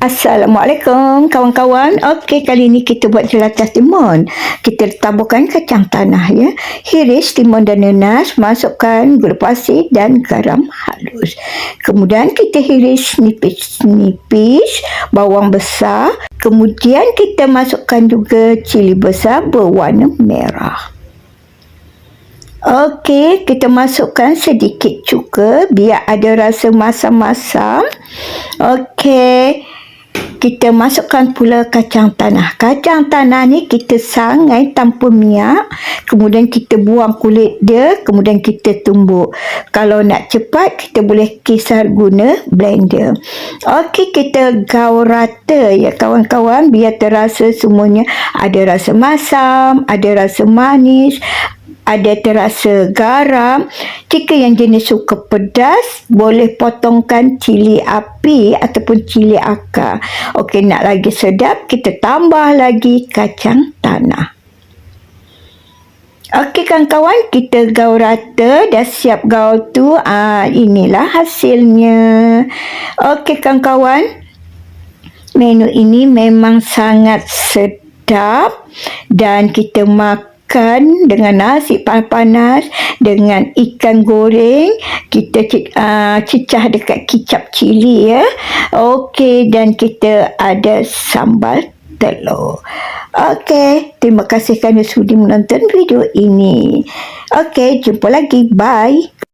Assalamualaikum kawan-kawan. Okey, kali ni kita buat jelatas timun. Kita taburkan kacang tanah ya. Hiris timun dan nanas, masukkan gula pasir dan garam halus. Kemudian kita hiris nipis-nipis bawang besar. Kemudian kita masukkan juga cili besar berwarna merah. Okey, kita masukkan sedikit cuka biar ada rasa masam-masam. Okey, kita masukkan pula kacang tanah. Kacang tanah ni kita sangai tanpa minyak. Kemudian kita buang kulit dia. Kemudian kita tumbuk. Kalau nak cepat, kita boleh kisar guna blender. Okey, kita gaul rata ya kawan-kawan. Biar terasa semuanya. Ada rasa masam, ada rasa manis, ada terasa garam. Jika yang jenis suka pedas, boleh potongkan cili api ataupun cili akar. Okey, nak lagi sedap, kita tambah lagi kacang tanah. Okey kawan-kawan, kita gaul rata. Dah siap gaul tu. Inilah hasilnya. Okey kawan-kawan, menu ini memang sangat sedap dan kita makan dengan nasi panas-panas, dengan ikan goreng, kita cicah dekat kicap cili ya. Okey, dan kita ada sambal telur. Okey, terima kasih kerana sudi menonton video ini. Okey, jumpa lagi. Bye.